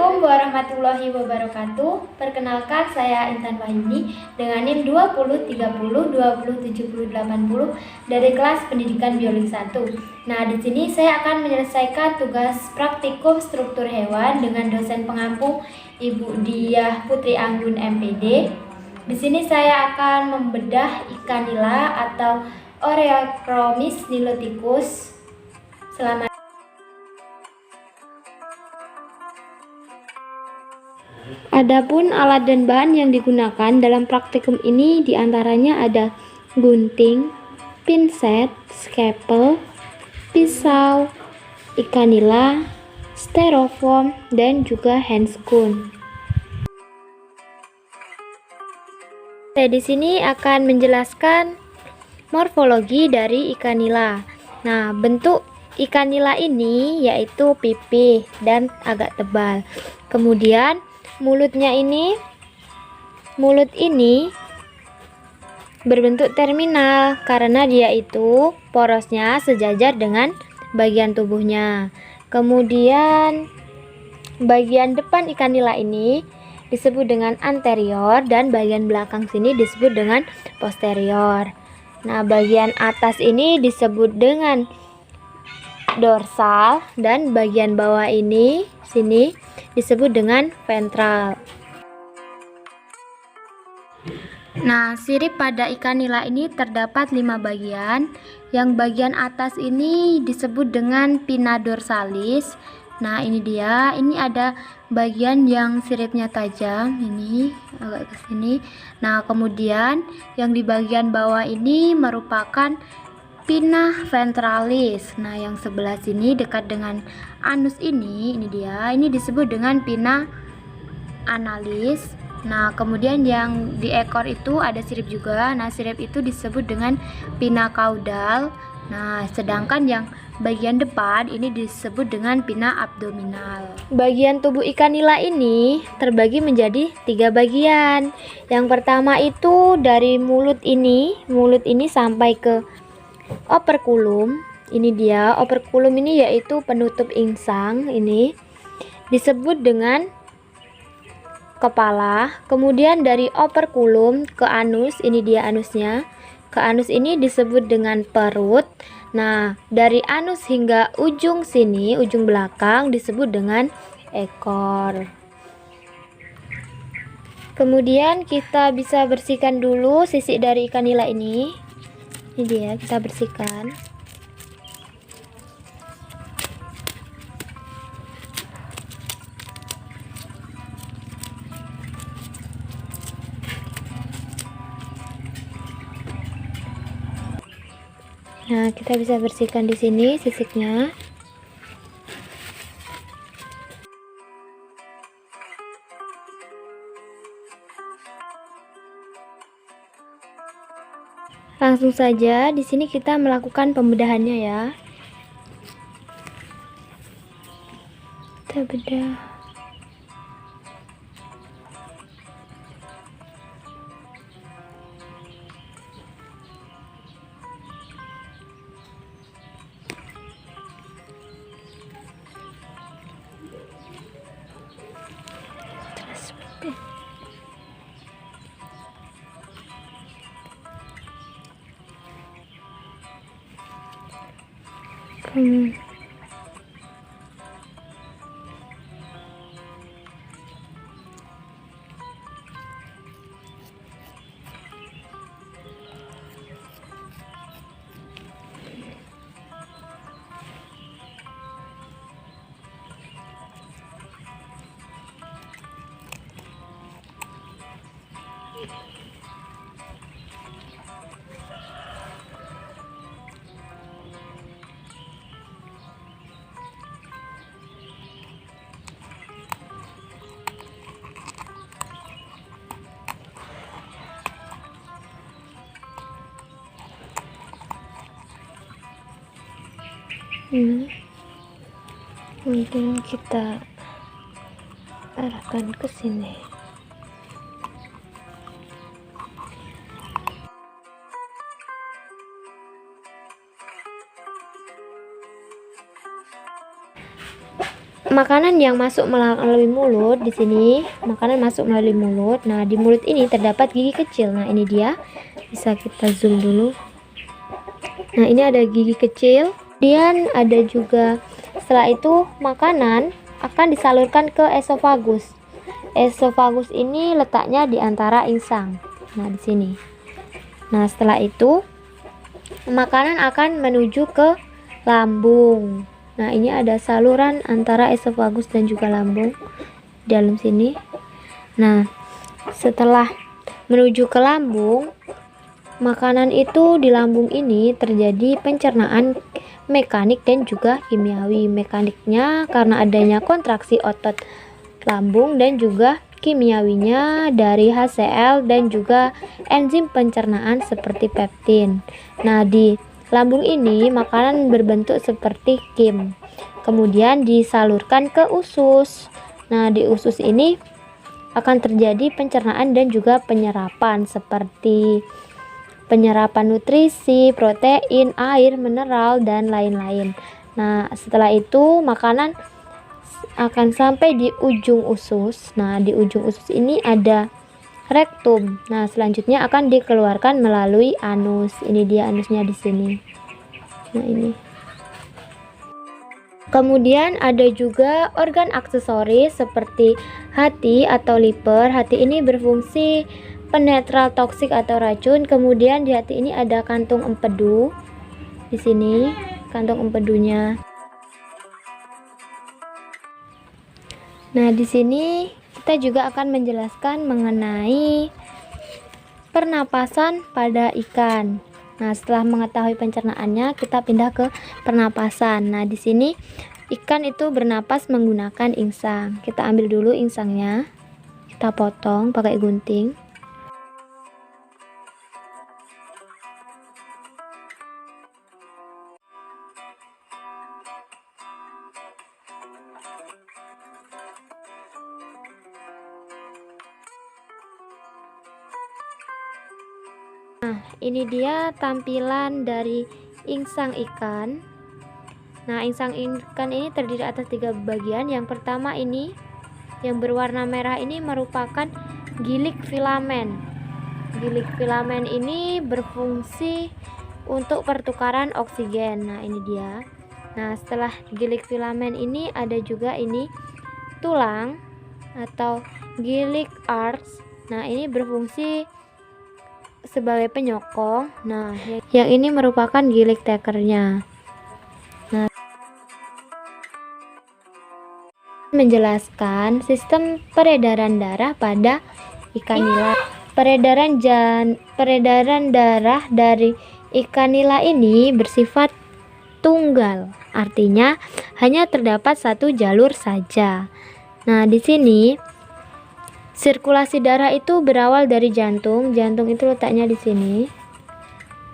Assalamualaikum warahmatullahi wabarakatuh. Perkenalkan, saya Intan Wahyuni dengan NIM 2030207080 dari kelas Pendidikan Biologi 1. Nah, di sini saya akan menyelesaikan tugas praktikum struktur hewan dengan dosen pengampu Ibu Diah Putri Anggun MPD. Di sini saya akan membedah ikan nila atau Oreochromis niloticus. Selamat. Adapun alat dan bahan yang digunakan dalam praktikum ini diantaranya ada gunting, pinset, scalpel, pisau, ikan nila, styrofoam, dan juga hand spoon. Saya di sini akan menjelaskan morfologi dari ikan nila. Nah, bentuk ikan nila ini yaitu pipih dan agak tebal. Kemudian mulut ini berbentuk terminal karena dia itu porosnya sejajar dengan bagian tubuhnya. Kemudian bagian depan ikan nila ini disebut dengan anterior dan bagian belakang sini disebut dengan posterior. Nah, bagian atas ini disebut dengan dorsal dan bagian bawah ini sini disebut dengan ventral. Nah, sirip pada ikan nila ini terdapat 5 bagian. Yang bagian atas ini disebut dengan pinna dorsalis. Nah, ini dia. Ini ada bagian yang siripnya tajam, ini agak ke sini. Nah, kemudian yang di bagian bawah ini merupakan pinna ventralis. Nah, yang sebelah sini dekat dengan anus ini dia. Ini disebut dengan pinna analis. Nah, kemudian yang di ekor itu ada sirip juga. Nah, sirip itu disebut dengan pinna caudal. Nah, sedangkan yang bagian depan ini disebut dengan pinna abdominal. Bagian tubuh ikan nila ini terbagi menjadi 3 bagian. Yang pertama itu dari mulut ini sampai ke operculum. Ini dia, operculum ini yaitu penutup insang, ini disebut dengan kepala. Kemudian dari operculum ke anus, ini dia anusnya. Ke anus ini disebut dengan perut. Nah, dari anus hingga ujung sini, ujung belakang disebut dengan ekor. Kemudian kita bisa bersihkan dulu sisik dari ikan nila ini. Ini dia, kita bersihkan. Nah, kita bisa bersihkan di sini sisiknya. Langsung saja di sini kita melakukan pembedahannya ya. Kita bedah. Mungkin kita arahkan ke sini. makanan yang masuk melalui mulut. Di sini makanan masuk melalui mulut. Nah, di mulut ini terdapat gigi kecil. Nah, ini dia. Bisa kita zoom dulu. Nah, ini ada gigi kecil. Kemudian ada juga, setelah itu makanan akan disalurkan ke esofagus. Esofagus ini letaknya di antara insang. Nah, di sini. Nah, setelah itu makanan akan menuju ke lambung. Nah, ini ada saluran antara esofagus dan juga lambung di dalam sini. Nah, setelah menuju ke lambung, makanan itu di lambung ini terjadi pencernaan mekanik dan juga kimiawi. Mekaniknya karena adanya kontraksi otot lambung, dan juga kimiawinya dari HCl dan juga enzim pencernaan seperti peptin. Nah, di lambung ini makanan berbentuk seperti kim, kemudian disalurkan ke usus. Nah, di usus ini akan terjadi pencernaan dan juga penyerapan seperti penyerapan nutrisi, protein, air, mineral, dan lain-lain. Nah, setelah itu makanan akan sampai di ujung usus. Nah, di ujung usus ini ada rektum. Nah, selanjutnya akan dikeluarkan melalui anus. Ini dia anusnya di sini. Nah, ini. Kemudian ada juga organ aksesoris seperti hati atau liver. Hati ini berfungsi penetral toksik atau racun. Kemudian di hati ini ada kantung empedu. Di sini kantung empedunya. Nah, di sini kita juga akan menjelaskan mengenai pernapasan pada ikan. Nah, setelah mengetahui pencernaannya, kita pindah ke pernapasan. Nah, di sini ikan itu bernapas menggunakan insang. Kita ambil dulu insangnya. Kita potong pakai gunting. Nah, ini dia tampilan dari insang ikan. Nah, insang ikan ini terdiri atas 3 bagian. Yang pertama ini yang berwarna merah ini merupakan gilik filamen. Gilik filamen ini berfungsi untuk pertukaran oksigen. Nah, ini dia. Nah, setelah gilik filamen ini ada juga ini tulang atau gilik arch. Nah, ini berfungsi sebagai penyokong. Nah, yang ini merupakan gilik tekernya. Nah, menjelaskan sistem peredaran darah pada ikan nila. Peredaran darah dari ikan nila ini bersifat tunggal, artinya hanya terdapat satu jalur saja. Nah, di sini sirkulasi darah itu berawal dari jantung. Jantung itu letaknya di sini.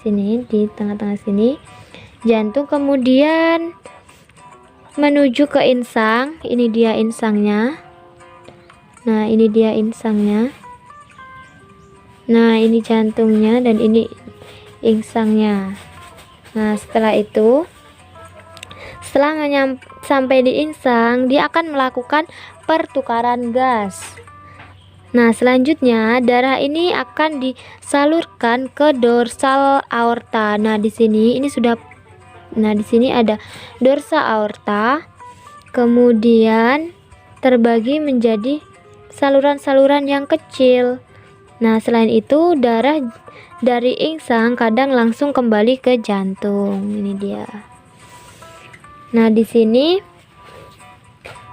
Sini di tengah-tengah sini. Jantung kemudian menuju ke insang. Ini dia insangnya. Nah, ini dia insangnya. Nah, ini jantungnya dan ini insangnya. Nah, setelah itu sampai di insang, dia akan melakukan pertukaran gas. Nah, selanjutnya darah ini akan disalurkan ke dorsal aorta. Nah, di sini ada dorsal aorta. Kemudian terbagi menjadi saluran-saluran yang kecil. Nah, selain itu darah dari insang kadang langsung kembali ke jantung. Ini dia. Nah, di sini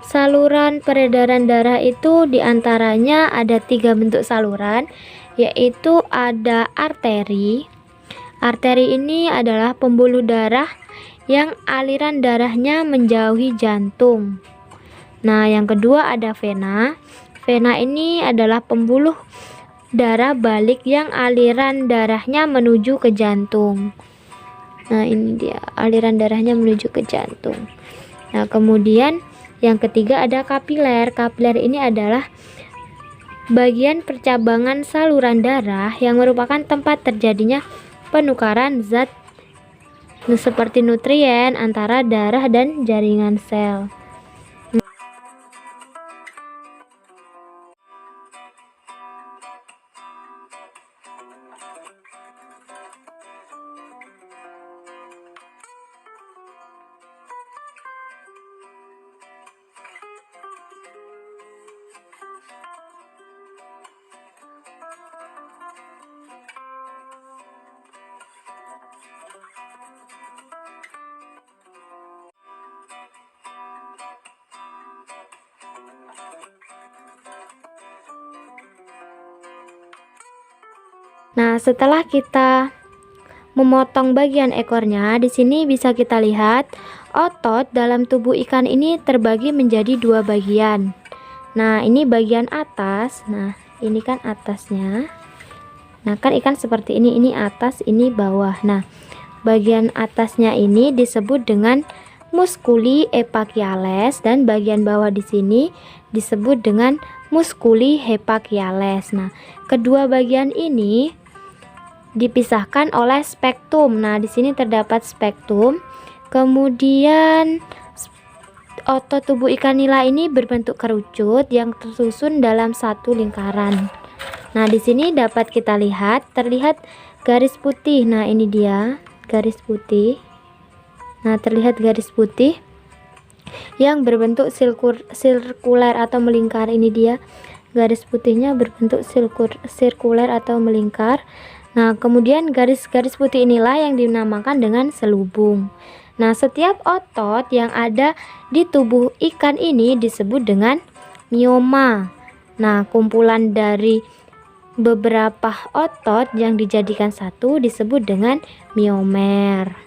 saluran peredaran darah itu diantaranya ada 3 bentuk saluran, yaitu ada arteri. Arteri ini adalah pembuluh darah yang aliran darahnya menjauhi jantung. Nah, yang kedua ada vena. Vena ini adalah pembuluh darah balik yang aliran darahnya menuju ke jantung. Nah, ini dia aliran darahnya menuju ke jantung. Nah, kemudian yang ketiga ada kapiler. Kapiler ini adalah bagian percabangan saluran darah yang merupakan tempat terjadinya penukaran zat seperti nutrien antara darah dan jaringan sel. Nah, setelah kita memotong bagian ekornya, di sini bisa kita lihat otot dalam tubuh ikan ini terbagi menjadi dua bagian. Nah, ini bagian atas. Nah, ini kan atasnya. Nah, kan ikan seperti ini atas, ini bawah. Nah, bagian atasnya ini disebut dengan musculi epachiales dan bagian bawah di sini disebut dengan musculi hepachiales. Nah, kedua bagian ini dipisahkan oleh spektum. Nah, di sini terdapat spektum. Kemudian otot tubuh ikan nila ini berbentuk kerucut yang tersusun dalam satu lingkaran. Nah, di sini dapat kita lihat, terlihat garis putih. Nah, ini dia garis putih. Nah, terlihat garis putih yang berbentuk sirkuler atau melingkar. Ini dia garis putihnya berbentuk sirkuler atau melingkar. Nah, kemudian garis-garis putih inilah yang dinamakan dengan selubung. Nah, setiap otot yang ada di tubuh ikan ini disebut dengan mioma. Nah, kumpulan dari beberapa otot yang dijadikan satu disebut dengan miomer.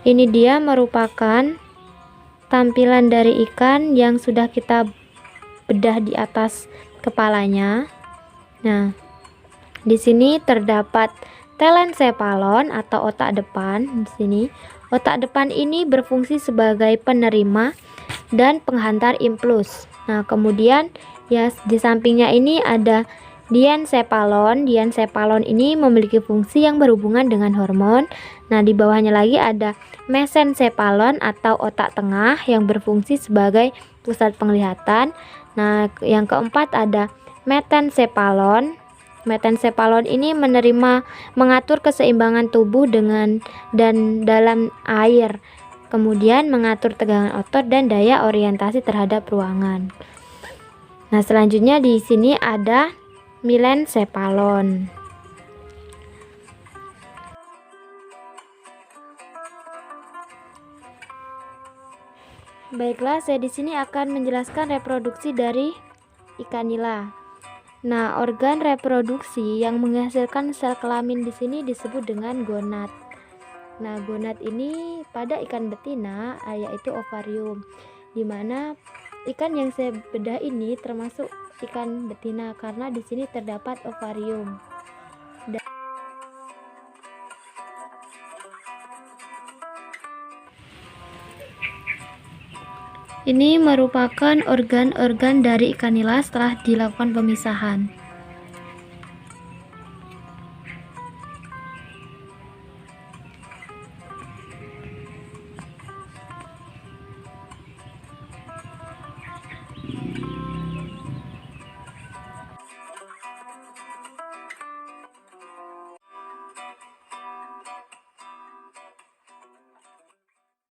Ini dia merupakan tampilan dari ikan yang sudah kita bedah di atas kepalanya. Nah, di sini terdapat telencephalon atau otak depan. Di sini otak depan ini berfungsi sebagai penerima dan penghantar impuls. Nah, kemudian ya di sampingnya ini ada diencephalon. Diencephalon ini memiliki fungsi yang berhubungan dengan hormon. Nah, di bawahnya lagi ada mesencephalon atau otak tengah yang berfungsi sebagai pusat penglihatan. Nah, yang keempat ada metencephalon. Metencephalon ini mengatur keseimbangan tubuh dan dalam air. Kemudian mengatur tegangan otot dan daya orientasi terhadap ruangan. Nah, selanjutnya di sini ada milencephalon. Baiklah, saya di sini akan menjelaskan reproduksi dari ikan nila. Nah, organ reproduksi yang menghasilkan sel kelamin di sini disebut dengan gonad. Nah, gonad ini pada ikan betina yaitu ovarium, di mana ikan yang saya bedah ini termasuk ikan betina karena di sini terdapat ovarium. Ini merupakan organ-organ dari ikan nila setelah dilakukan pemisahan.